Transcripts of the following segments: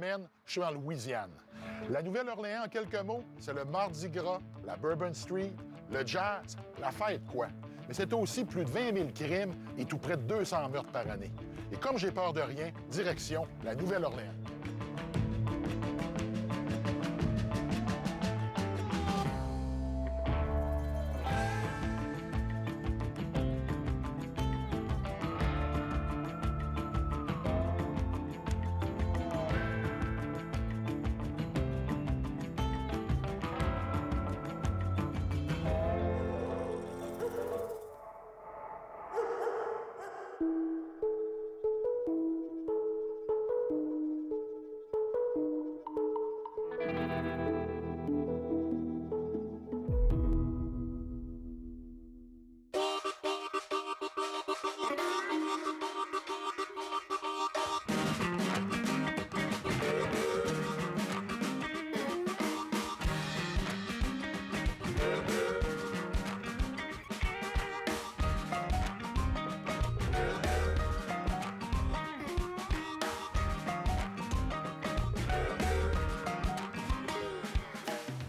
Je suis en Louisiane. La Nouvelle-Orléans, en quelques mots, c'est le Mardi Gras, la Bourbon Street, le jazz, la fête, quoi. Mais c'est aussi plus de 20 000 crimes et tout près de 200 meurtres par année. Et comme j'ai peur de rien, direction la Nouvelle-Orléans.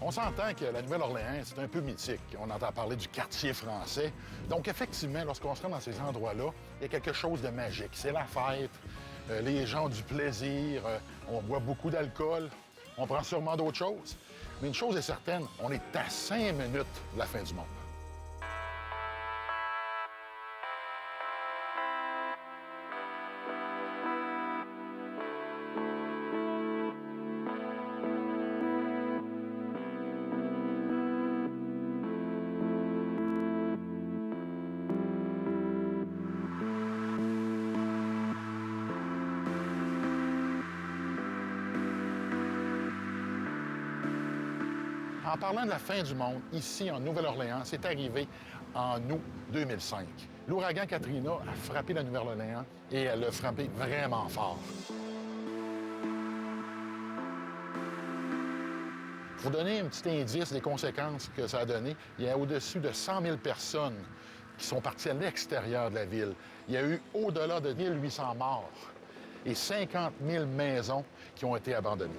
On s'entend que la Nouvelle-Orléans, c'est un peu mythique. On entend parler du quartier français. Donc, effectivement, lorsqu'on se rend dans ces endroits-là, il y a quelque chose de magique. C'est la fête, les gens ont du plaisir, on boit beaucoup d'alcool, on prend sûrement d'autres choses. Mais une chose est certaine, on est à 5 minutes de la fin du monde. En parlant de la fin du monde, ici, en Nouvelle-Orléans, c'est arrivé en août 2005. L'ouragan Katrina a frappé la Nouvelle-Orléans et elle a frappé vraiment fort. Pour vous donner un petit indice des conséquences que ça a donné, il y a au-dessus de 100 000 personnes qui sont parties à l'extérieur de la ville. Il y a eu au-delà de 1 800 morts et 50 000 maisons qui ont été abandonnées.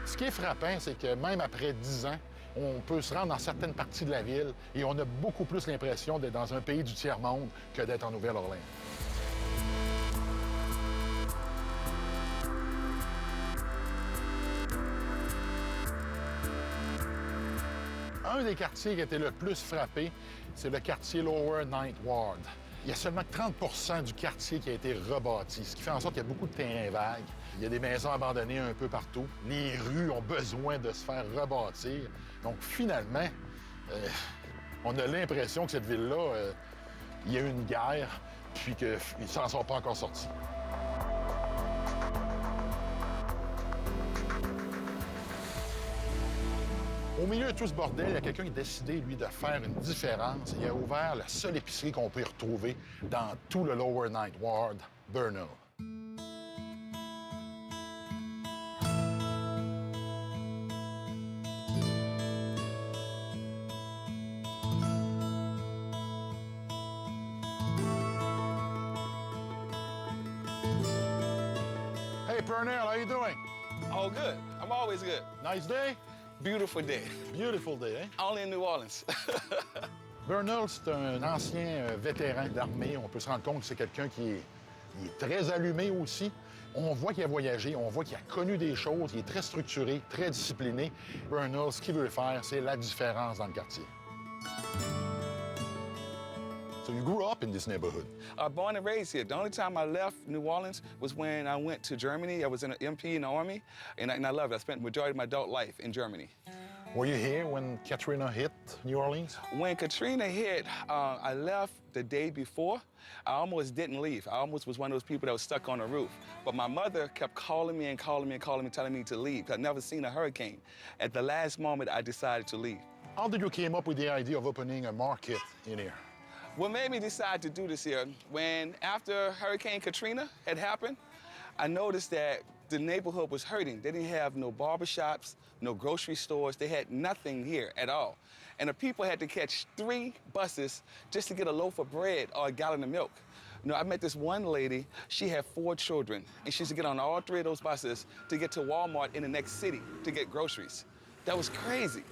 Ce qui est frappant, c'est que même après 10 ans, on peut se rendre dans certaines parties de la ville et on a beaucoup plus l'impression d'être dans un pays du tiers-monde que d'être en Nouvelle-Orléans. Un des quartiers qui a été le plus frappé, c'est le quartier Lower Ninth Ward. Il y a seulement 30 du quartier qui a été rebâti, ce qui fait en sorte qu'il y a beaucoup de terrains vagues. Il y a des maisons abandonnées un peu partout. Les rues ont besoin de se faire rebâtir. Donc, finalement, on a l'impression que cette ville-là, il y a eu une guerre, puis qu'ils ne s'en sont pas encore sortis. Au milieu de tout ce bordel, il y a quelqu'un qui a décidé, lui, de faire une différence. Il a ouvert la seule épicerie qu'on peut y retrouver dans tout le Lower Ninth Ward, Burnell. Hey, Burnell, how you doing? Oh, good. I'm always good. Nice day? Beautiful day. Beautiful day, hein? Only in New Orleans. Burnell, c'est un ancien vétéran d'armée. On peut se rendre compte que c'est quelqu'un qui est très allumé aussi. On voit qu'il a voyagé, on voit qu'il a connu des choses, il est très structuré, très discipliné. Burnell, ce qu'il veut faire, c'est la différence dans le quartier. So you grew up in this neighborhood? Born and raised here. The only time I left New Orleans was when I went to Germany. I was an MP in the Army, and I loved it. I spent the majority of my adult life in Germany. Were you here when Katrina hit New Orleans? When Katrina hit, I left the day before. I almost didn't leave. I almost was one of those people that was stuck on the roof. But my mother kept calling me and calling me and calling me, telling me to leave. I'd never seen a hurricane. At the last moment, I decided to leave. How did you came up with the idea of opening a market in here? What made me decide to do this here, when after Hurricane Katrina had happened, I noticed that the neighborhood was hurting. They didn't have no barbershops, no grocery stores. They had nothing here at all. And the people had to catch 3 buses just to get a loaf of bread or a gallon of milk. You know, I met this one lady, she had 4 children, and she used to get on all 3 of those buses to get to Walmart in the next city to get groceries. That was crazy.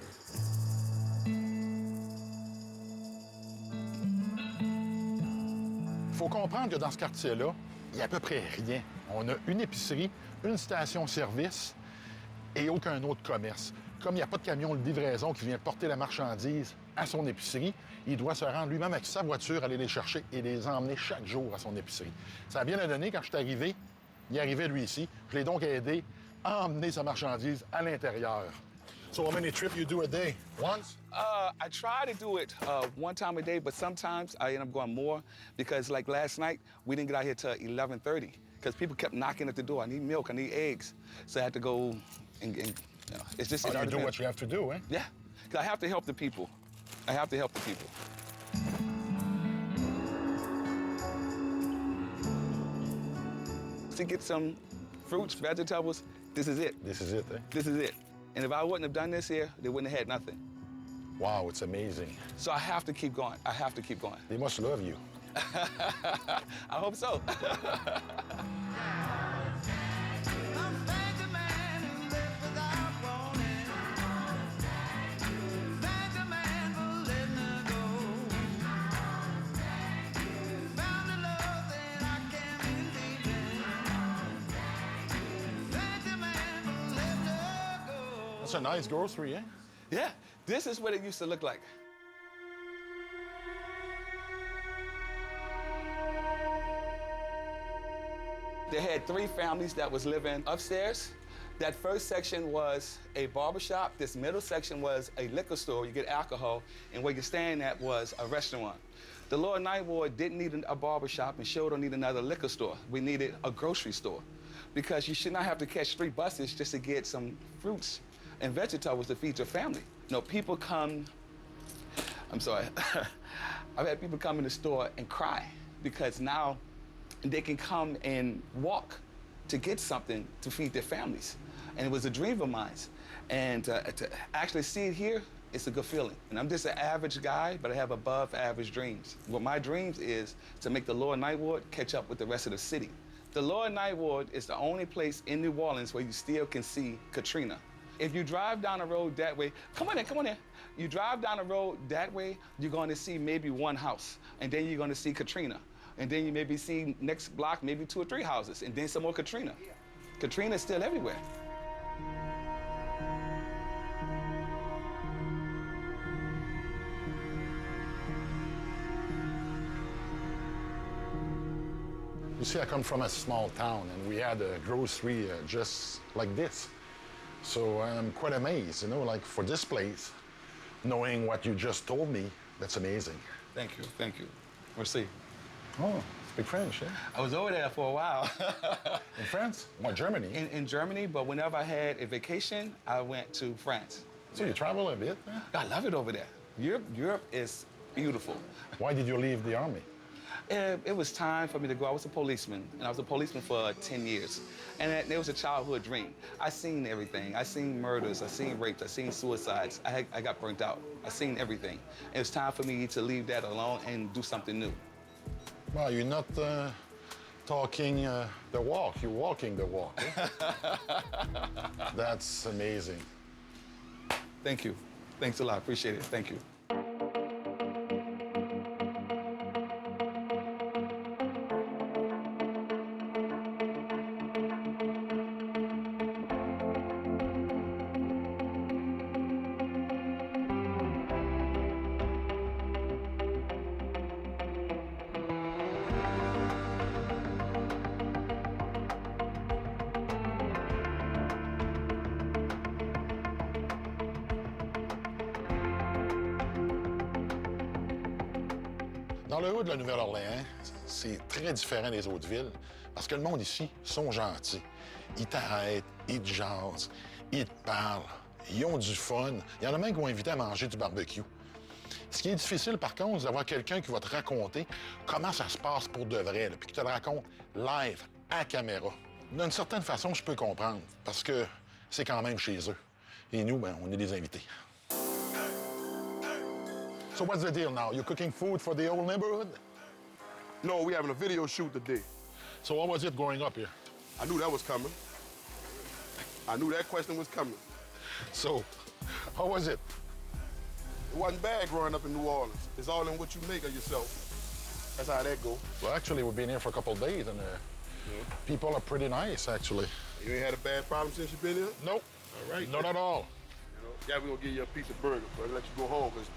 Il faut comprendre que dans ce quartier-là, il n'y a à peu près rien. On a une épicerie, une station-service et aucun autre commerce. Comme il n'y a pas de camion de livraison qui vient porter la marchandise à son épicerie, il doit se rendre lui-même avec sa voiture, aller les chercher et les emmener chaque jour à son épicerie. Ça a bien donné, quand je suis arrivé, il arrivait lui ici. Je l'ai donc aidé à emmener sa marchandise à l'intérieur. So how many trips you do a day? Once? I try to do it 1 time a day, but sometimes I end up going more because, like last night, we didn't get out here till 11:30 because people kept knocking at the door. I need milk, I need eggs. So I had to go and you know, it's just... You do what you have to do, eh? Yeah, because I have to help the people. I have to help the people. To get some fruits, vegetables, this is it. This is it, eh? This is it. And if I wouldn't have done this here, they wouldn't have had nothing. Wow, it's amazing. So I have to keep going. I have to keep going. They must love you. I hope so. That's a nice grocery, eh? Yeah, this is what it used to look like. They had 3 families that was living upstairs. That first section was a barbershop. This middle section was a liquor store. You get alcohol. And where you're staying at was a restaurant. The lower ninth ward didn't need a barbershop and sure don't need another liquor store. We needed a grocery store because you should not have to catch 3 buses just to get some fruits and vegetables to feed your family. You know, people come, I'm sorry, I've had people come in the store and cry because now they can come and walk to get something to feed their families. And it was a dream of mine. And to actually see it here, it's a good feeling. And I'm just an average guy, but I have above average dreams. What my dreams is to make the lower ninth ward catch up with the rest of the city. The lower ninth ward is the only place in New Orleans where you still can see Katrina. If you drive down the road that way, come on in. You drive down the road that way, you're going to see maybe 1 house, and then you're going to see Katrina. And then you maybe see next block, maybe 2 or 3 houses, and then some more Katrina. Katrina's still everywhere. You see, I come from a small town, and we had a grocery just like this. So I'm quite amazed, you know, like for this place, knowing what you just told me, that's amazing. Thank you. Merci. Oh, speak French, eh? I was over there for a while. In France? What, Germany? In Germany, but whenever I had a vacation, I went to France. So you travel a bit, eh? I love it over there. Europe is beautiful. Why did you leave the army? It was time for me to go. I was a policeman, and I was a policeman for 10 years. And it was a childhood dream. I seen everything. I seen murders, I seen rapes, I seen suicides. I got burnt out. I seen everything. It was time for me to leave that alone and do something new. Well, you're not talking the walk, you're walking the walk. Eh? That's amazing. Thank you. Thanks a lot, appreciate it, thank you. Dans le haut de la Nouvelle-Orléans, c'est très différent des autres villes parce que le monde ici sont gentils. Ils t'arrêtent, ils te jasent, ils te parlent, ils ont du fun. Il y en a même qui vont inviter à manger du barbecue. Ce qui est difficile, par contre, c'est d'avoir quelqu'un qui va te raconter comment ça se passe pour de vrai, là, puis qui te le raconte live, à caméra. D'une certaine façon, je peux comprendre, parce que c'est quand même chez eux. Et nous, ben, on est des invités. So what's the deal now? You're cooking food for the whole neighborhood? No, we having a video shoot today. So what was it growing up here? I knew that was coming. I knew that question was coming. So, how was it? It wasn't bad growing up in New Orleans. It's all in what you make of yourself. That's how that go. Well, actually, we've been here for a couple of days, and people are pretty nice, actually. You ain't had a bad problem since you've been here? Nope. All right. Not at all. You know, yeah, we're gonna give you a piece of burger, but let you go home, because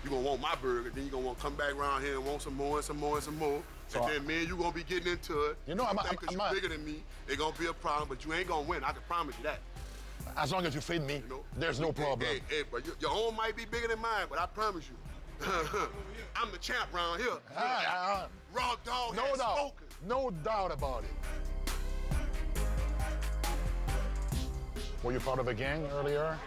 you're gonna want my burger, then you're gonna want to come back around here and want some more and some more and some more. So and then me and you gonna be getting into it. You know, I'm you're bigger than me, it's gonna be a problem, but you ain't gonna win. I can promise you that. As long as you feed me, You know? there's no problem. Hey, but your own might be bigger than mine, but I promise you, I'm the champ around here. Raw dog No has doubt. spoken. No doubt about it. Were you part of a gang earlier?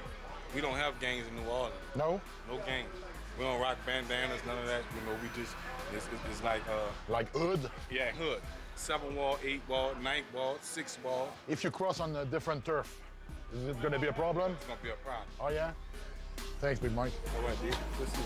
We don't have gangs in New Orleans. No? No gangs. We don't rock bandanas, none of that. You know, we just, it's like, Like hood? yeah, hood. 7 wall, 8 wall, 9 wall, 6 wall. If you cross on a different turf, is it going to be a problem? It's gonna be a problem. Oh, yeah? Thanks, Big Mike. All right, dude. Let's see.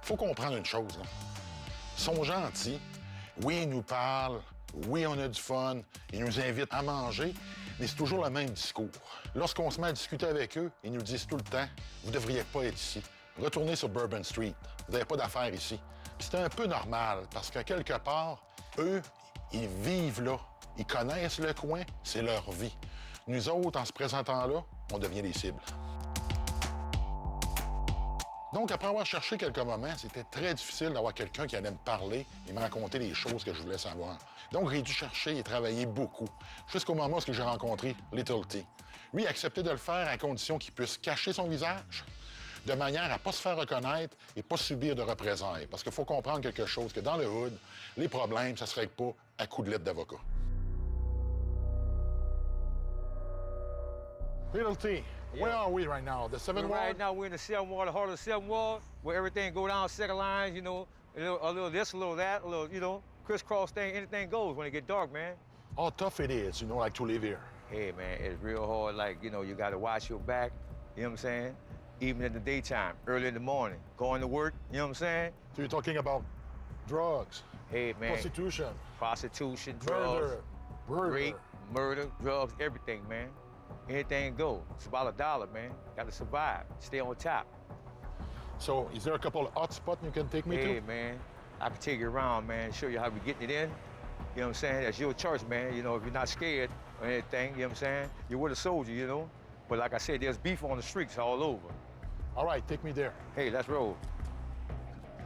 Faut comprendre une chose, là. Ils sont gentils. Oui, ils nous parlent. Oui, on a du fun. Ils nous invitent à manger. Mais c'est toujours le même discours. Lorsqu'on se met à discuter avec eux, ils nous disent tout le temps « Vous ne devriez pas être ici. Retournez sur Bourbon Street. Vous n'avez pas d'affaires ici. » C'est un peu normal, parce que quelque part, eux, ils vivent là. Ils connaissent le coin, c'est leur vie. Nous autres, en se présentant là, on devient des cibles. Donc, après avoir cherché quelques moments, c'était très difficile d'avoir quelqu'un qui allait me parler et me raconter les choses que je voulais savoir. Donc, j'ai dû chercher et travailler beaucoup, jusqu'au moment où j'ai rencontré Little T. Lui a accepté de le faire à condition qu'il puisse cacher son visage, de manière à ne pas se faire reconnaître et pas subir de représailles. Parce qu'il faut comprendre quelque chose, que dans le hood, les problèmes, ça ne se règle pas à coups de lettre d'avocat. Little T, where are we right now? The 7th ward? Right now, we're in the 7th ward, the heart of the 7th ward, where everything go down second lines, you know, a little this, a little that, a little, you know, crisscross thing, anything goes when it get dark, man. How tough it is, you know, like to live here. Hey, man, it's real hard, like, you know, you gotta watch your back, you know what I'm saying? Even in the daytime, early in the morning, going to work, you know what I'm saying? So you're talking about drugs, Hey, man. prostitution, Drugs, murder, rape, murder, drugs, everything, man. Anything go. It's about $1, man. Gotta survive, stay on top. So, is there a couple of hot spots you can take me Hey, to? man, I can take you around, man, show you how we getting it in. You know what I'm saying? That's your choice, man. You know, if you're not scared or anything, you know what I'm saying? You're with a soldier, you know? But like I said, there's beef on the streets all over. All right, take me there. Hey, let's roll.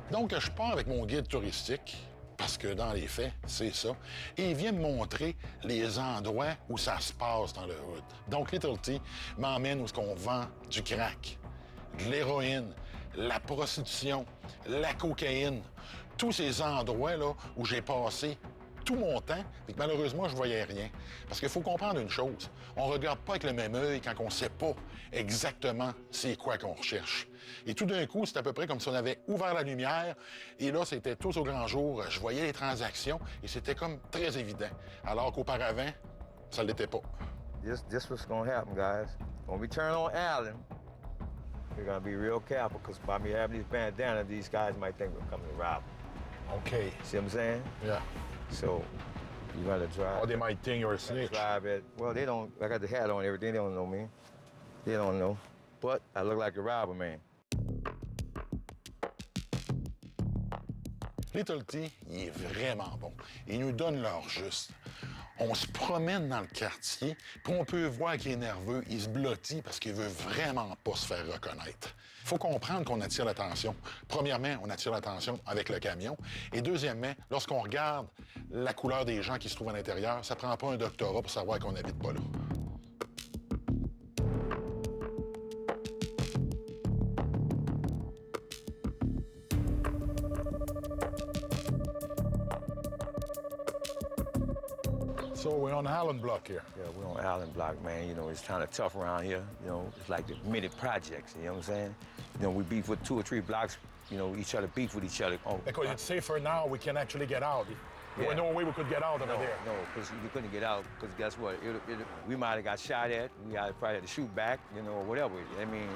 Donc, je pars avec mon guide touristique, parce que dans les faits, c'est ça, et il vient me montrer les endroits où ça se passe dans le hood. Donc, Little T m'emmène où on vend du crack, de l'héroïne, la prostitution, la cocaïne, tous ces endroits-là où j'ai passé tout mon temps, et que malheureusement, je voyais rien. Parce qu'il faut comprendre une chose, on regarde pas avec le même œil quand on sait pas exactement c'est quoi qu'on recherche. Et tout d'un coup, c'est à peu près comme si on avait ouvert la lumière, et là, c'était tout au grand jour, je voyais les transactions, et c'était comme très évident. Alors qu'auparavant, ça l'était pas. This what's gonna happen, guys. When we turn on Allen, we're gonna be real careful, because by me having these bandanas, these guys might think we're coming to rob them. OK. See what I'm saying? Yeah. So, you gotta drive. Or they might think you're a snitch. Drive it. Well, they don't, I got the hat on and everything, they don't know me. They don't know. But I look like a robber, man. Little T, il est vraiment bon. Il nous donne l'heure juste. On se promène dans le quartier, puis on peut voir qu'il est nerveux, il se blottit parce qu'il veut vraiment pas se faire reconnaître. Il faut comprendre qu'on attire l'attention. Premièrement, on attire l'attention avec le camion. Et deuxièmement, lorsqu'on regarde la couleur des gens qui se trouvent à l'intérieur, ça prend pas un doctorat pour savoir qu'on n'habite pas là. So we're on Allen Block here. Yeah, we're on Allen Block, man. You know, it's kind of tough around here. You know, it's like the mini projects, you know what I'm saying? You know, we beef with 2 or 3 blocks, you know, each other beef with each other. Oh, Because it's safer now, we can actually get out. There was no way we could get out over there. No, because we couldn't get out, because guess what? We might have got shot at, we probably had to shoot back, you know, or whatever. I mean,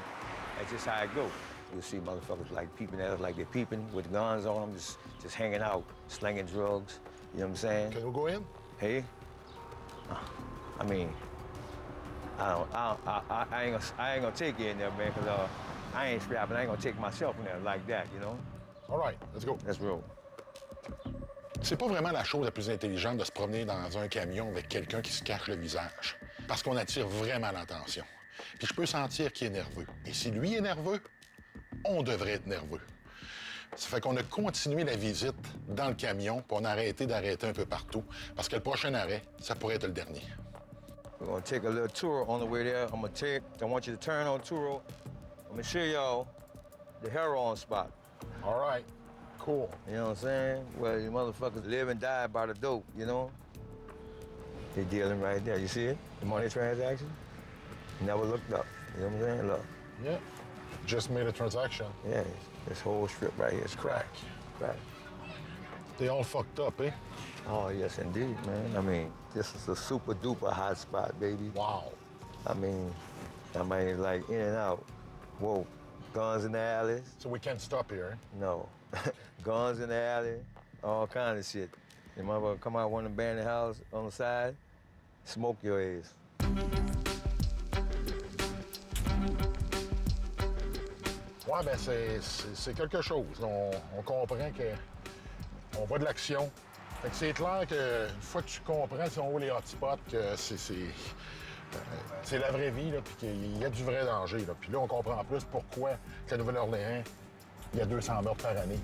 that's just how it goes. You'll see motherfuckers like peeping at us like they're peeping with guns on them, just hanging out, slinging drugs, you know what I'm saying? Can we go in? Hey? I mean, I ain't gonna take you in there, man, because I ain't strapping. I ain't gonna take myself in there like that, you know? All right, let's go. Let's roll. C'est pas vraiment la chose la plus intelligente de se promener dans un camion avec quelqu'un qui se cache le visage, parce qu'on attire vraiment l'attention. Puis je peux sentir qu'il est nerveux. Et si lui est nerveux, on devrait être nerveux. Ça fait qu'on a continué la visite dans le camion, puis on a arrêté d'arrêter un peu partout, parce que le prochain arrêt, ça pourrait être le dernier. We're gonna take a little tour on the way there. I want you to turn on Turo. I'm gonna show y'all the heroin spot. All right, cool. You know what I'm saying? Where the motherfuckers live and die by the dope, you know? They're dealing right there. You see it? The money transaction? Never looked up. You know what I'm saying? Look. Yeah, just made a transaction. Yeah, this whole strip right here is crack. Crack. They all fucked up, eh? Oh, yes, indeed, man. I mean, this is a super duper hot spot, baby. Wow. I mean, like in and out. Whoa, guns in the alleys? So we can't stop here, eh? No. Guns in the alley, all kind of shit. Your mother come out one of the abandoned houses on the side, smoke your ass. Ouais, ben c'est quelque chose. On comprend qu'on voit de l'action. Fait que c'est clair qu'une fois que tu comprends si on voit les hotspots, que c'est la vraie vie, là, puis qu'il y a du vrai danger. Là. Puis là, on comprend plus pourquoi à la Nouvelle-Orléans, il y a 200 meurtres par année.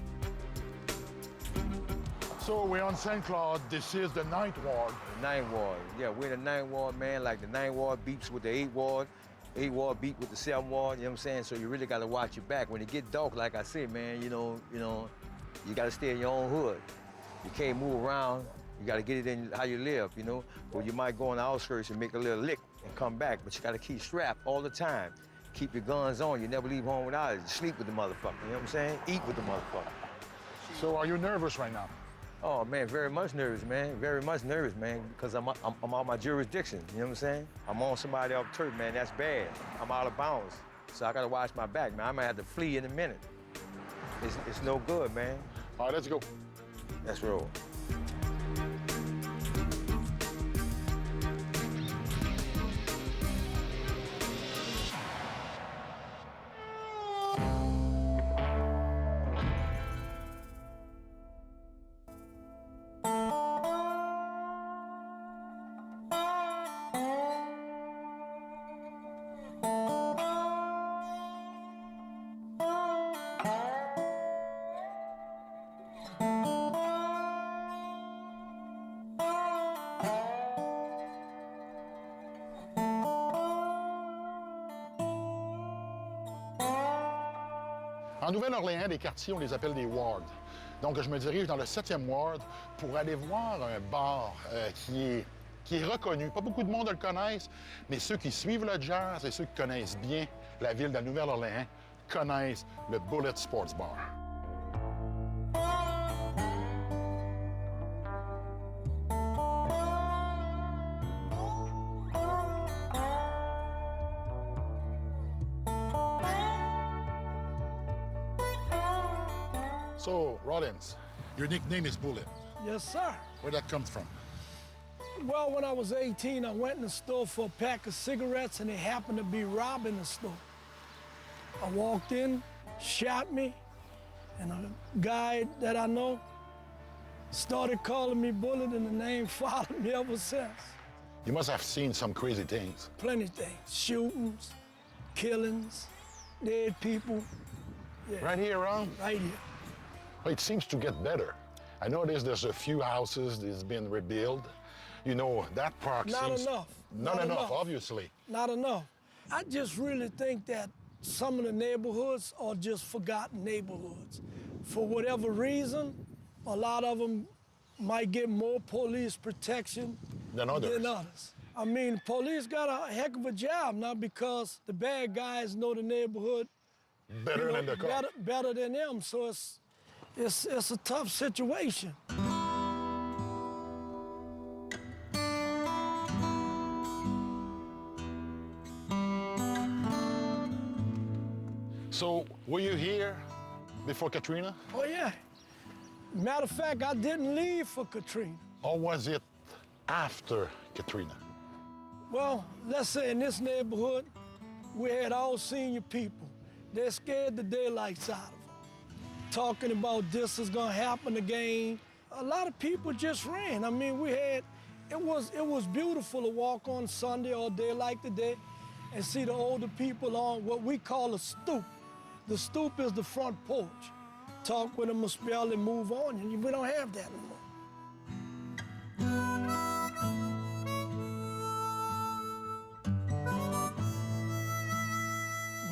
So we're on St. Claude. This is the 9th Ward. The 9th Ward. Yeah, we're the 9th Ward, man. Like the 9th Ward beeps with the 8th Ward. 8th Ward beat with the 7th Ward, you know what I'm saying? So you really got to watch your back. When it get dark, like I said, man, you know, you got to stay in your own hood. You can't move around. You got to get it in how you live, you know? Or you might go on the outskirts and make a little lick and come back, but you got to keep strapped all the time. Keep your guns on. You never leave home without it. You sleep with the motherfucker, you know what I'm saying? Eat with the motherfucker. So are you nervous right now? Oh, man, very much nervous, man. Very much nervous, man, because I'm out my jurisdiction, you know what I'm saying? I'm on somebody off turf, man, that's bad. I'm out of bounds, so I got to watch my back, man. I might have to flee in a minute. It's no good, man. All right, let's go. Let's roll. En Nouvelle-Orléans, les quartiers, on les appelle des wards. Donc, je me dirige dans le 7e ward pour aller voir un bar qui est reconnu. Pas beaucoup de monde le connaissent, mais ceux qui suivent le jazz et ceux qui connaissent bien la ville de Nouvelle-Orléans connaissent le Bullet Sports Bar. So, Rollins, your nickname is Bullet. Yes, sir. Where that comes from? Well, when I was 18, I went in the store for a pack of cigarettes, and they happened to be robbing the store. I walked in, shot me, and a guy that I know started calling me Bullet, and the name followed me ever since. You must have seen some crazy things. Plenty of things, shootings, killings, dead people. Yeah. Right here around? Right here. Well, it seems to get better. I noticed there's a few houses that's been rebuilt. You know, that park seems... Not enough, obviously. Not enough. I just really think that some of the neighborhoods are just forgotten neighborhoods. For whatever reason, a lot of them might get more police protection than others. I mean, the police got a heck of a job now because the bad guys know the neighborhood Better than the cop. better than them. So it's a tough situation. So, were you here before Katrina? Oh yeah. Matter of fact, I didn't leave for Katrina. Or was it after Katrina? Well, let's say in this neighborhood, we had all senior people. They scared the daylights out of them, talking about this is gonna happen again. A lot of people just ran. I mean, it was beautiful to walk on Sunday or a day like today and see the older people on what we call a stoop. The stoop is the front porch. Talk with them a spell and move on, and we don't have that no more.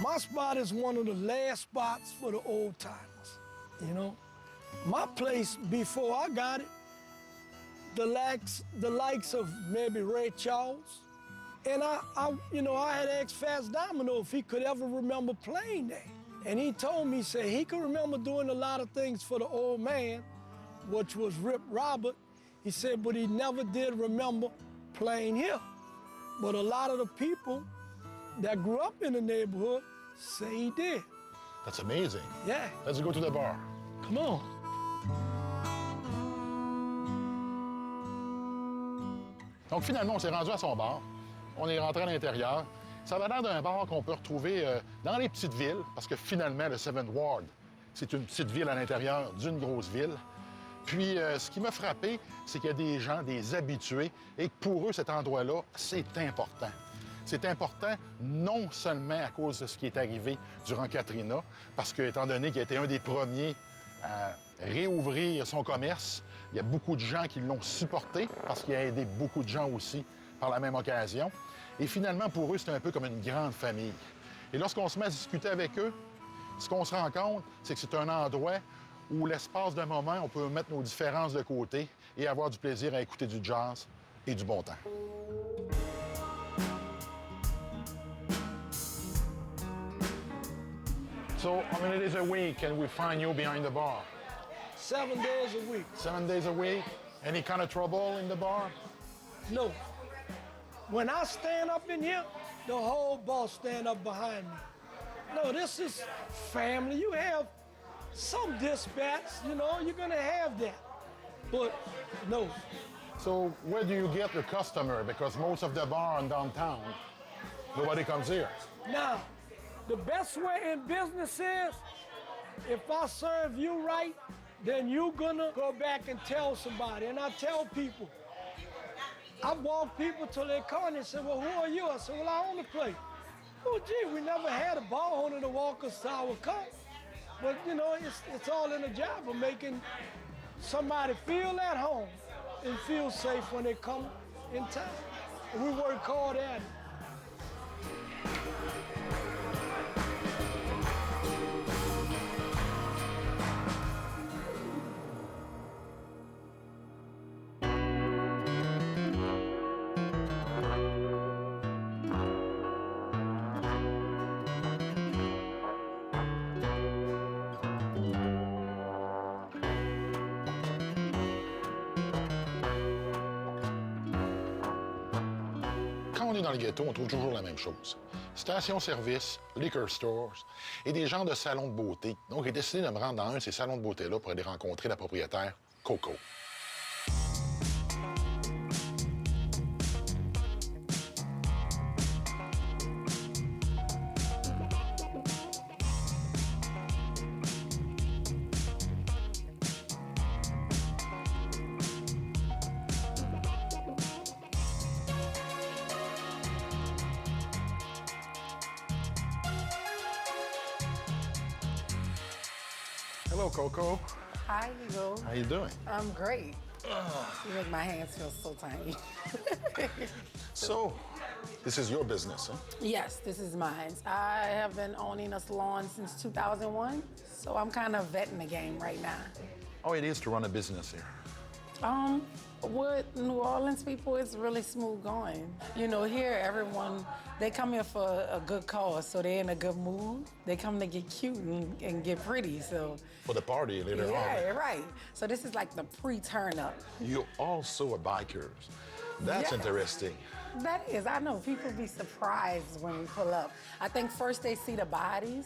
My spot is one of the last spots for the old timers, you know? My place, before I got it, the likes of maybe Ray Charles, and I had asked Fats Domino if he could ever remember playing there. And he told me, said he could remember doing a lot of things for the old man, which was Rip Robert. He said, but he never did remember playing here. But a lot of the people that grew up in the neighborhood say he did. That's amazing. Yeah. Let's go to the bar. Come on. Donc finalement, on s'est rendu à son bar. On est rentré à l'intérieur. Ça va l'air d'un bar qu'on peut retrouver dans les petites villes, parce que finalement, le 7th Ward, c'est une petite ville à l'intérieur d'une grosse ville. Puis, ce qui m'a frappé, c'est qu'il y a des gens, des habitués, et que pour eux, cet endroit-là, c'est important. C'est important non seulement à cause de ce qui est arrivé durant Katrina, parce que, étant donné qu'il a été un des premiers à réouvrir son commerce, il y a beaucoup de gens qui l'ont supporté, parce qu'il a aidé beaucoup de gens aussi par la même occasion. Et finalement, pour eux, c'est un peu comme une grande famille. Et lorsqu'on se met à discuter avec eux, ce qu'on se rend compte, c'est que c'est un endroit où l'espace d'un moment, on peut mettre nos différences de côté et avoir du plaisir à écouter du jazz et du bon temps. So, how many days a week can we find you behind the bar? 7 days a week. 7 days a week? Any kind of trouble in the bar? No. When I stand up in here, the whole bar stand up behind me. No, this is family. You have some dispatch, you know, you're gonna have that. But no. So where do you get your customer? Because most of the bar in downtown, nobody comes here. Now, the best way in business is, if I serve you right, then you're gonna go back and tell somebody. And I tell people, I walk people till they call and they say, well, who are you? I said, well, I own the place. Oh, gee, we never had a bar owner to walk us to our car. But, you know, it's all in the job of making somebody feel at home and feel safe when they come in town. And we work hard at it. Quand on est dans le ghetto, on trouve toujours la même chose. Stations-service, liquor stores et des genres de salons de beauté. Donc, j'ai décidé de me rendre dans un de ces salons de beauté-là pour aller rencontrer la propriétaire, Coco. Hello, Coco. Hi, Hugo. How you doing? I'm great. You make my hands feel so tiny. So, this is your business, huh? Yes, this is mine. I have been owning a salon since 2001, so I'm kind of vetting the game right now. How it is to run a business here? With New Orleans people, it's really smooth going. You know, here everyone, they come here for a good cause, so they're in a good mood. They come to get cute and get pretty, so. For the party later on. Yeah, right. So this is like the pre-turn up. You also are bikers. That's Yes. interesting. That is, I know people be surprised when we pull up. I think first they see the bodies,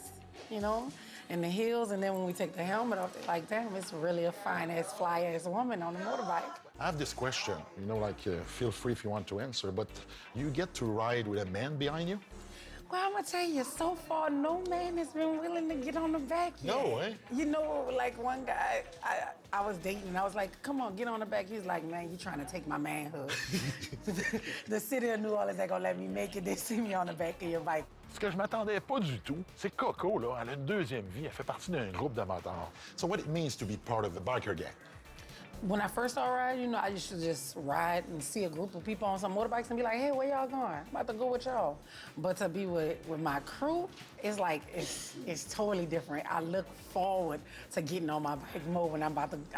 you know, and the heels, and then when we take the helmet off, they're like, damn, it's really a fine-ass, fly-ass woman on a motorbike. I have this question, you know, like, feel free if you want to answer, but you get to ride with a man behind you? Well, I'm gonna tell you, so far, no man has been willing to get on the back yet. No, eh? You know, like one guy I was dating, and I was like, come on, get on the back. He was like, man, you trying to take my manhood. The city of New Orleans ain't gonna let me make it. They see me on the back of your bike. Ce que je m'attendais pas du tout, c'est que Coco, là, elle a une deuxième vie, elle fait partie d'un groupe de motards. So what it means to be part of a biker gang? When I first started riding, you know, I used to just ride and see a group of people on some motorbikes and be like, hey, where y'all going? I'm about to go with y'all. But to be with my crew, it's like, it's totally different. I look forward to getting on my bike more when I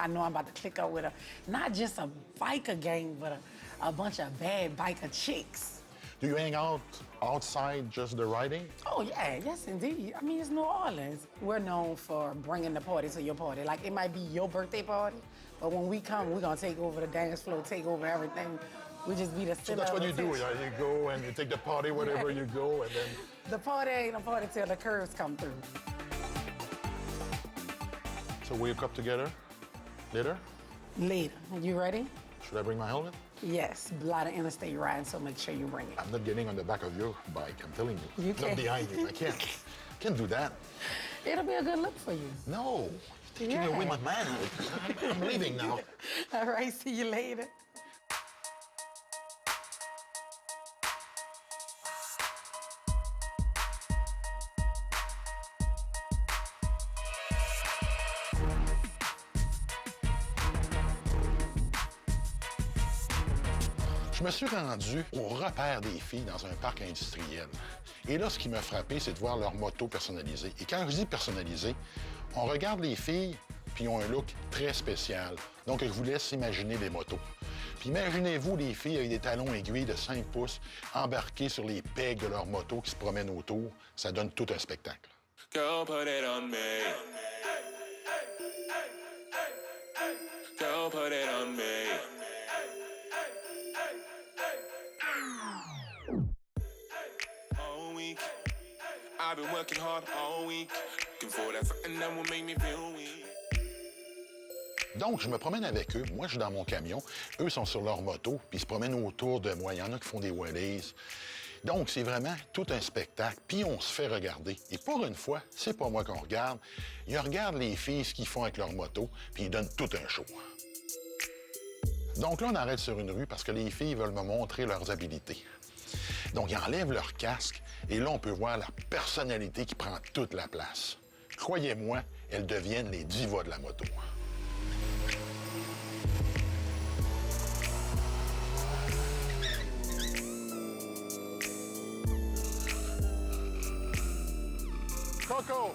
know I'm about to click up with not just a biker gang, but a bunch of bad biker chicks. Do you hang out outside just the riding? Oh, yeah, yes, indeed. I mean, it's New Orleans. We're known for bringing the party to your party. Like, it might be your birthday party, but when we come, we're gonna take over the dance floor, take over everything. We just be the center. So that's what of you do, attention. you go and you take the party wherever you go, and then... The party ain't a party till the curves come through. So we hook up together later? Later. You ready? Should I bring my helmet? Yes, a lot of interstate riding, so make sure you bring it. I'm not getting on the back of your bike, I'm telling you. You Not can't. behind you, I can't do that. It'll be a good look for you. No, you're taking away my manhood. I'm leaving now. All right, see you later. Je me suis rendu au repère des filles dans un parc industriel. Et là, ce qui m'a frappé, c'est de voir leurs motos personnalisées. Et quand je dis personnalisées, on regarde les filles, puis ils ont un look très spécial. Donc, je vous laisse imaginer des motos. Puis imaginez-vous les filles avec des talons aiguilles de 5 pouces embarquées sur les pegs de leur moto qui se promènent autour. Ça donne tout un spectacle. Girl, put it on me. Girl, put it on me. All week, I've been working hard all week. Looking for that something that will make me feel weak. Donc, je me promène avec eux. Moi, je suis dans mon camion. Eux sont sur leur moto, puis ils se promènent autour de moi. Il y en a qui font des wheelies. Donc, c'est vraiment tout un spectacle, puis on se fait regarder. Et pour une fois, c'est pas moi qu'on regarde. Ils regardent les filles, ce qu'ils font avec leur moto, puis ils donnent tout un show. Donc là, on arrête sur une rue parce que les filles veulent me montrer leurs habiletés. Donc, ils enlèvent leur casque, et là, on peut voir la personnalité qui prend toute la place. Croyez-moi, elles deviennent les divas de la moto. Coco!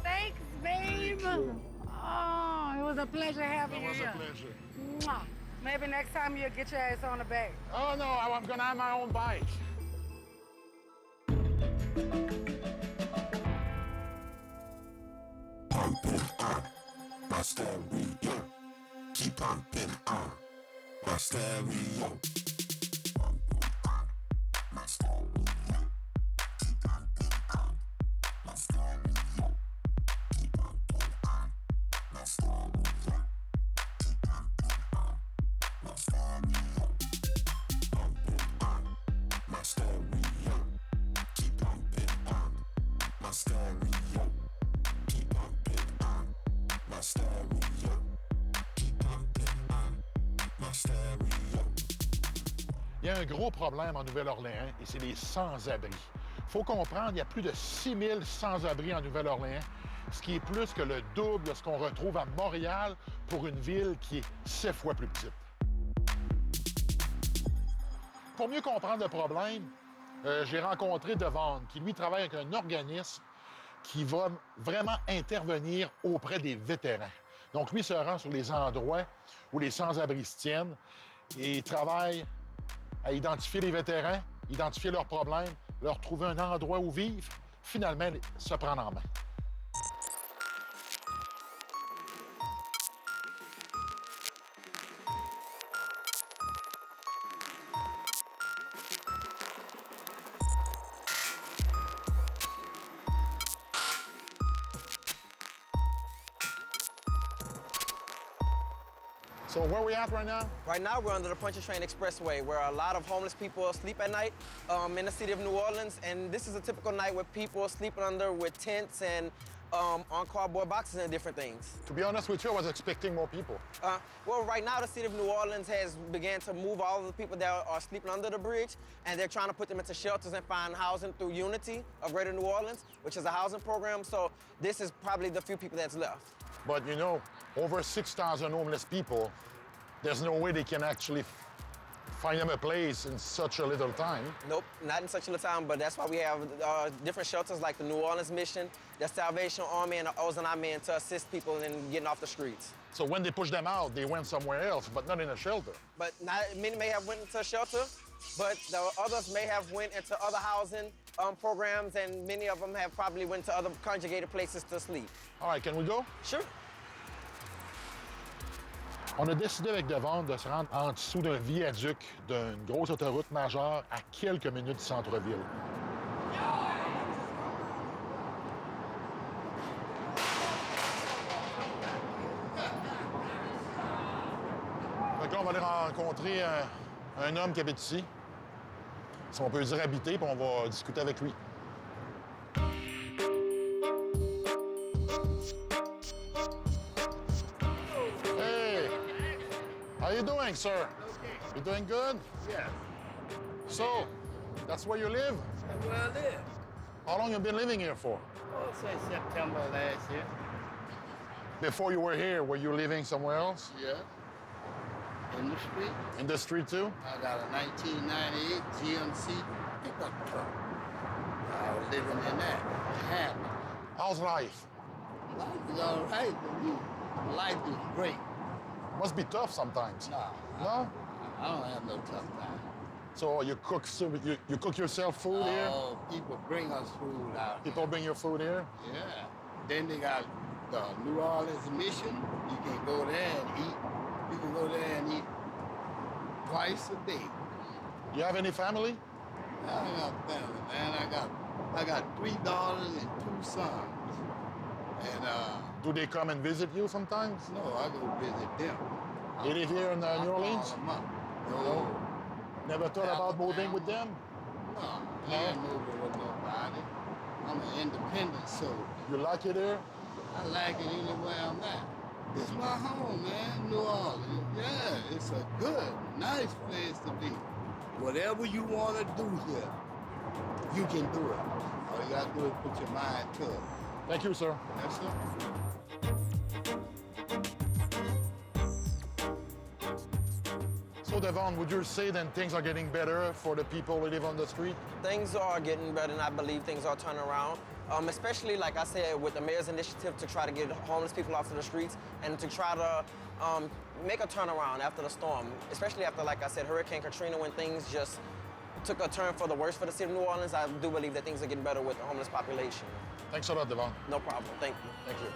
Thanks, babe. Oh, it was a pleasure having you here. pleasure. Mwah. Maybe next time you'll get your ass on the back. Oh, no, I'm gonna have my own bike. Pumping on my stereo. Keep pumping on my stereo. Pumping on my stereo. Keep pumping on my stereo. Keep pumping on my stereo. Keep pumping on my stereo. Pumping on my stereo. Keep pumping on my stereo. Keep pumping on my stereo. Keep pumping on my stereo. Il y a un gros problème en Nouvelle-Orléans, et c'est les sans-abri. Il faut comprendre, il y a plus de 6000 sans-abri en Nouvelle-Orléans, ce qui est plus que le double de ce qu'on retrouve à Montréal pour une ville qui est 7 fois plus petite. Pour mieux comprendre le problème, j'ai rencontré Devon, qui lui travaille avec un organisme qui va vraiment intervenir auprès des vétérans. Donc, lui se rend sur les endroits où les sans-abri se tiennent et il travaille à identifier les vétérans, identifier leurs problèmes, leur trouver un endroit où vivre, finalement, se prendre en main. So where are we at right now? Right now, we're under the Pontchartrain Expressway, where a lot of homeless people sleep at night in the city of New Orleans. And this is a typical night where people are sleeping under with tents and on cardboard boxes and different things. To be honest with you, I was expecting more people. Well, right now, the city of New Orleans has began to move all of the people that are sleeping under the bridge, and they're trying to put them into shelters and find housing through Unity of Greater New Orleans, which is a housing program. So this is probably the few people that's left. But you know, over 6,000 homeless people, there's no way they can actually find them a place in such a little time. Nope, not in such a little time, but that's why we have different shelters like the New Orleans Mission, the Salvation Army, and the Ozanai Men to assist people in getting off the streets. So when they push them out, they went somewhere else, but not in a shelter. But many may have went into a shelter, but the others may have went into other housing programs, and many of them have probably went to other conjugated places to sleep. All right, can we go? Sure. On a décidé avec Devon de se rendre en dessous d'un viaduc d'une grosse autoroute majeure à quelques minutes du centre-ville. Donc là, on va aller rencontrer un homme qui habite ici. Si on peut dire habiter, puis on va discuter avec lui. How you doing, sir? Okay. You doing good? Yes. So, that's where you live? That's where I live. How long you been living here for? Oh, since September last year. Before you were here, were you living somewhere else? Yeah. In the street. In the street, too? I got a 1998 GMC pickup truck. I was living in that. Happy. How's life? Life is all right with me. Life is great. Must be tough sometimes. No. No? I don't have no tough time. So you cook yourself food here? Oh, people bring us food out. People bring your food here? Yeah. Then they got the New Orleans Mission. You can go there and eat. You can go there and eat twice a day. You have any family? I don't got family, man. I got 3 daughters and 2 sons. And do they come and visit you sometimes? No, I go visit them. They live here in New Orleans? No. Never thought about moving with them? No, I ain't moving with nobody. I'm an independent soul. You like it here? I like it anywhere I'm at. It's my home, man, New Orleans. Yeah, it's a good, nice place to be. Whatever you want to do here, you can do it. All you got to do is put your mind to it. Thank you, sir. Yes, sir. So, Devon, would you say then things are getting better for the people who live on the street? Things are getting better, and I believe things are turning around. Especially, like I said, with the mayor's initiative to try to get homeless people off of the streets and to try to make a turnaround after the storm. Especially after, like I said, Hurricane Katrina, when things just took a turn for the worse for the city of New Orleans. I do believe that things are getting better with the homeless population. Thanks a lot, Devon. No problem. Thank you. Thank you.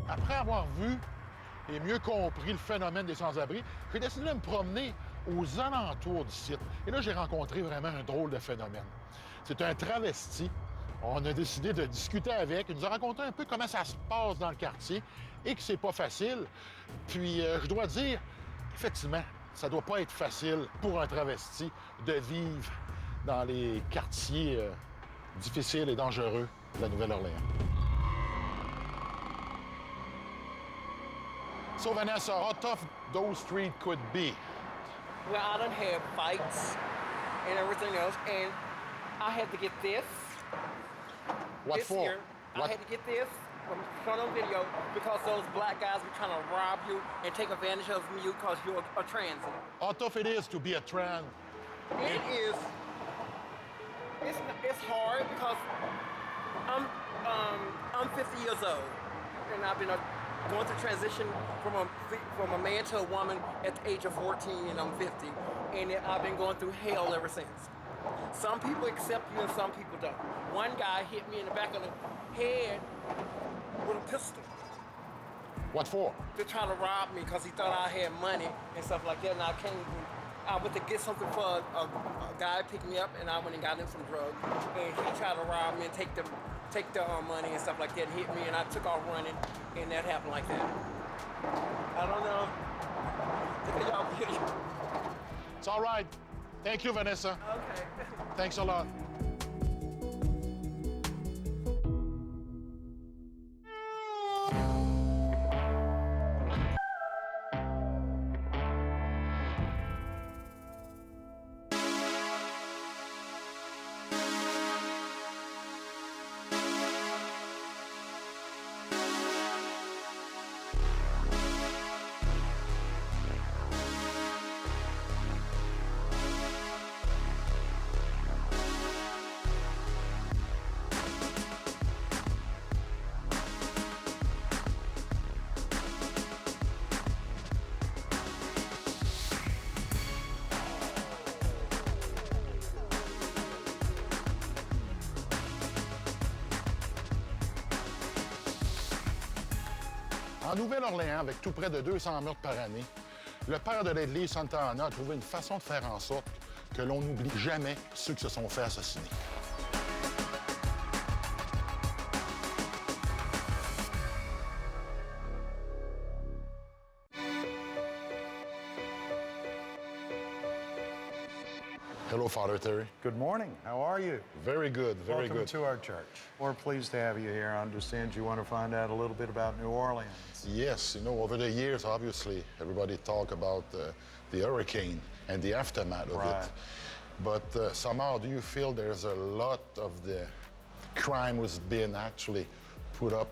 Après avoir vu et mieux compris le phénomène des sans-abri, j'ai décidé de me promener aux alentours du site. Et là, j'ai rencontré vraiment un drôle de phénomène. C'est un travesti. On a décidé de discuter avec. Il nous a raconté un peu comment ça se passe dans le quartier et que c'est pas facile. Puis, je dois dire, effectivement, ça doit pas être facile pour un travesti de vivre dans les quartiers difficile et dangereux de la Nouvelle-Orléans. So, Vanessa, how tough those streets could be? Well, I done had fights and everything else, and I had to get this. What this for? Year, I had to get this from on video because those black guys were trying to rob you and take advantage of you because you're a trans. How tough it is to be a trans? It is. It's hard because I'm 50 years old, and I've been going through transition from a man to a woman at the age of 14, and I'm 50, and I've been going through hell ever since. Some people accept you and some people don't. One guy hit me in the back of the head with a pistol. What for? To try to rob me because he thought I had money and stuff like that, and I went to get something for a guy picked me up, and I went and got him some drugs, and he tried to rob me and take the money and stuff like that, and hit me, and I took off running, and that happened like that. I don't know. Look at y'all video. It's all right. Thank you, Vanessa. Okay. Thanks a lot. En Nouvelle-Orléans, avec tout près de 200 meurtres par année, le père de Ledley, Santa Ana, a trouvé une façon de faire en sorte que l'on n'oublie jamais ceux qui se sont fait assassiner. Hello, Father Terry. Good morning. How are you? Very good, very Welcome good. to our church. We're pleased to have you here. I understand you want to find out a little bit about New Orleans. Yes, you know, over the years, obviously, everybody talk about the hurricane and the aftermath of it. But somehow, do you feel there's a lot of the crime was being actually put up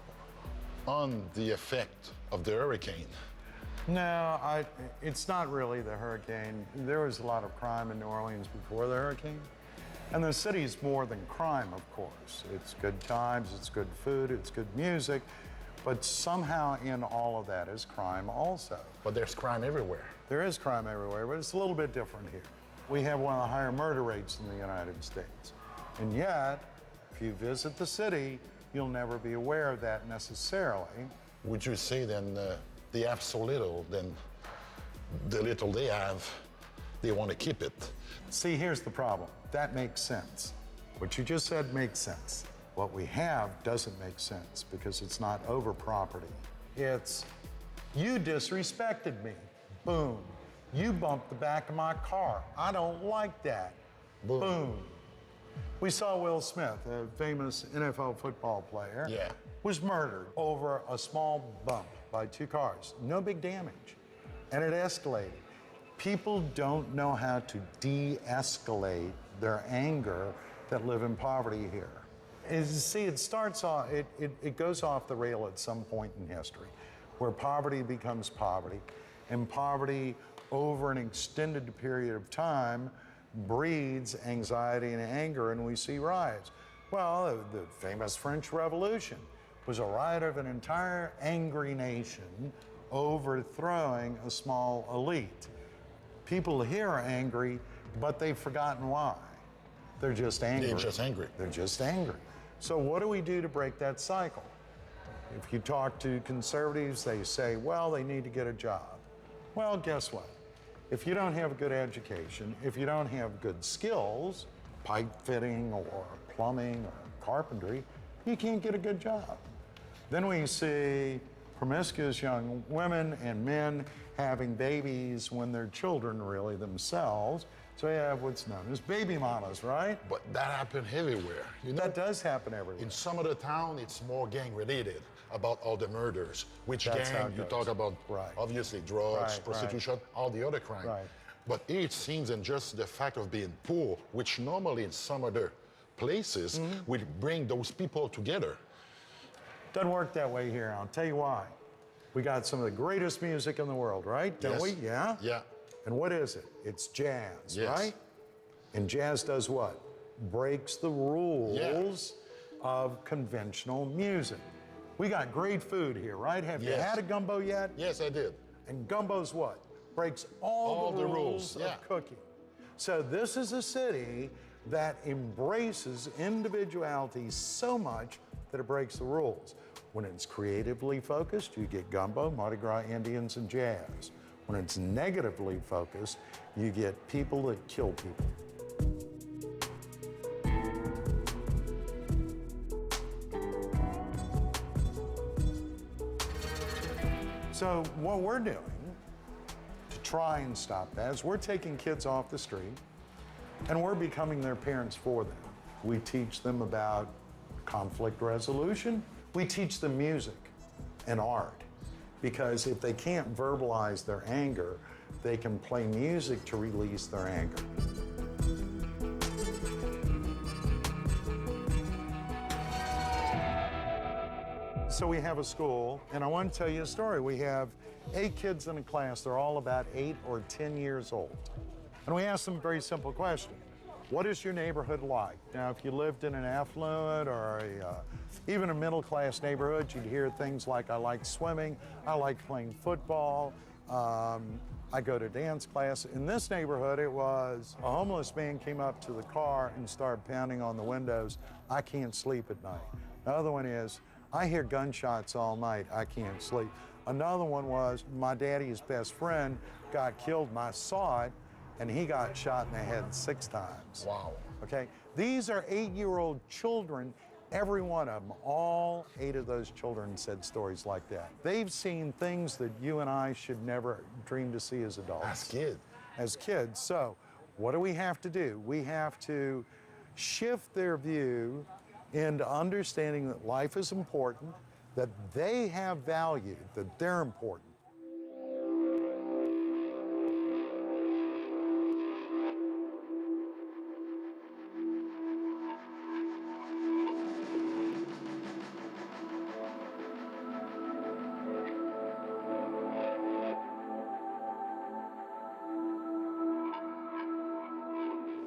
on the effect of the hurricane? No, it's not really the hurricane. There was a lot of crime in New Orleans before the hurricane. And the city's more than crime, of course. It's good times, it's good food, it's good music. But somehow in all of that is crime also. But there's crime everywhere. There is crime everywhere, but it's a little bit different here. We have one of the higher murder rates in the United States. And yet, if you visit the city, you'll never be aware of that necessarily. Would you say then they have so little, then the little they have, they want to keep it? See, here's the problem. That makes sense. What you just said makes sense. What we have doesn't make sense because it's not over property. It's, you disrespected me. Boom. You bumped the back of my car. I don't like that. Boom. Boom. We saw Will Smith, a famous NFL football player, was murdered over a small bump by two cars. No big damage. And it escalated. People don't know how to de-escalate their anger that live in poverty here. See, it starts off, it goes off the rail at some point in history where poverty becomes poverty, and poverty over an extended period of time breeds anxiety and anger, and we see riots. Well, the famous French Revolution was a riot of an entire angry nation overthrowing a small elite. People here are angry, but they've forgotten why. They're just angry. They're just angry. They're just angry. So what do we do to break that cycle? If you talk to conservatives, they say, well, they need to get a job. Well, guess what? If you don't have a good education, if you don't have good skills, pipe fitting or plumbing or carpentry, you can't get a good job. Then we see promiscuous young women and men having babies when they're children really themselves, So we have what's known as baby mamas, right? But that happened everywhere. You know, that does happen everywhere. In some of the town, it's more gang-related about all the murders. Which That's how gang, it you goes. talk about, obviously, drugs, Right, prostitution, all the other crime. Right. But each seems in just the fact of being poor, which normally in some other places would bring those people together. Doesn't work that way here. I'll tell you why. We got some of the greatest music in the world, right? Don't we? Yeah? Yeah. And what is it? It's jazz, Yes. right? And jazz does what? Breaks the rules of conventional music. We got great food here, right? Have you had a gumbo yet? Yes, I did. And gumbo's what? Breaks all the rules of cooking. So this is a city that embraces individuality so much that it breaks the rules. When it's creatively focused, you get gumbo, Mardi Gras Indians, and jazz. When it's negatively focused, you get people that kill people. So what we're doing to try and stop that is we're taking kids off the street and we're becoming their parents for them. We teach them about conflict resolution. We teach them music and art, because if they can't verbalize their anger, they can play music to release their anger. So we have a school, and I want to tell you a story. We have 8 kids in a class. They're all about 8 or 10 years old. And we ask them a very simple question. What is your neighborhood like? Now, if you lived in an affluent or even a middle-class neighborhood, you'd hear things like, I like swimming, I like playing football, I go to dance class. In this neighborhood, it was a homeless man came up to the car and started pounding on the windows. I can't sleep at night. The other one is, I hear gunshots all night, I can't sleep. Another one was, my daddy's best friend got killed and I saw it, and he got shot in the head 6 times. Wow. Okay? These are 8-year-old children. Every one of them, all 8 of those children said stories like that. They've seen things that you and I should never dream to see as adults. As kids. As kids. So what do we have to do? We have to shift their view into understanding that life is important, that they have value, that they're important.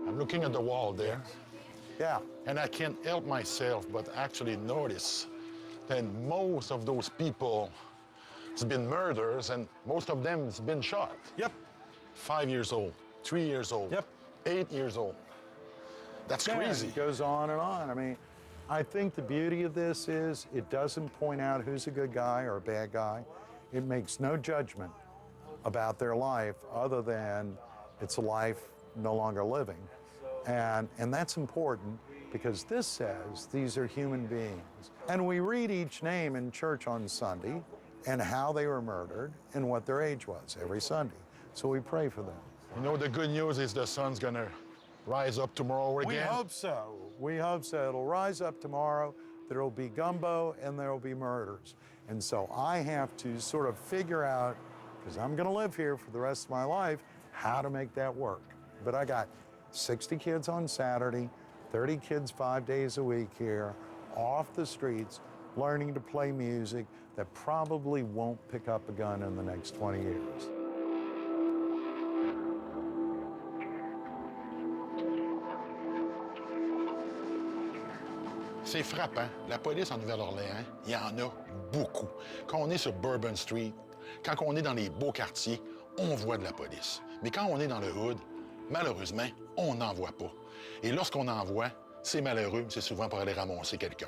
I'm looking at the wall there. Yeah. And I can't help myself but actually notice that most of those people has been murders and most of them has been shot. Yep. 5 years old, 3 years old, 8 years old. That's crazy. It goes on and on. I mean, I think the beauty of this is it doesn't point out who's a good guy or a bad guy. It makes no judgment about their life other than it's a life no longer living. And that's important because this says these are human beings. And we read each name in church on Sunday and how they were murdered and what their age was every Sunday. So we pray for them. You know, the good news is the sun's gonna rise up tomorrow again. We hope so. We hope so. It'll rise up tomorrow. There'll be gumbo and there'll be murders. And so I have to sort of figure out, because I'm gonna live here for the rest of my life, how to make that work. But I got 60 kids on Saturday, 30 kids 5 days a week here, off the streets, learning to play music that probably won't pick up a gun in the next 20 years. C'est frappant. La police en Nouvelle-Orléans, il y en a beaucoup. Quand on est sur Bourbon Street, quand on est dans les beaux quartiers, on voit de la police. Mais quand on est dans le hood, malheureusement, on n'en voit pas. Et lorsqu'on en voit, c'est malheureux, c'est souvent pour aller ramasser quelqu'un.